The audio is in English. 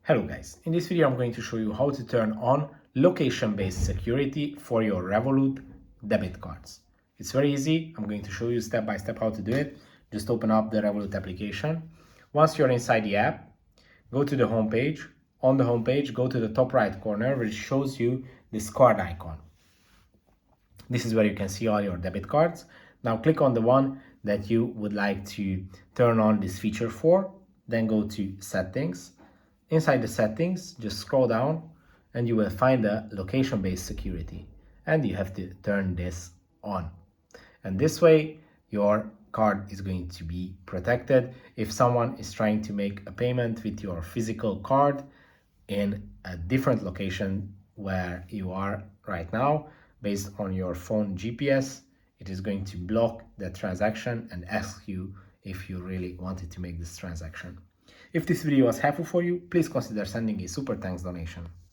Hello guys, in this video I'm going to show you how to turn on location-based security for your Revolut debit cards. It's very easy. I'm going to show you step by step how to do it. Just open up the Revolut application. Once you're inside the app, go to the home page. On the home page, go to the top right corner where it shows you this card icon. This is where you can see all your debit cards. Now click on the one that you would like to turn on this feature for. Then go to settings. Inside the settings, just scroll down and you will find the location-based security. And you have to turn this on. And this way, your card is going to be protected. If someone is trying to make a payment with your physical card in a different location where you are right now, based on your phone GPS, it is going to block the transaction and ask you if you really wanted to make this transaction. If this video was helpful for you, please consider sending a super thanks donation.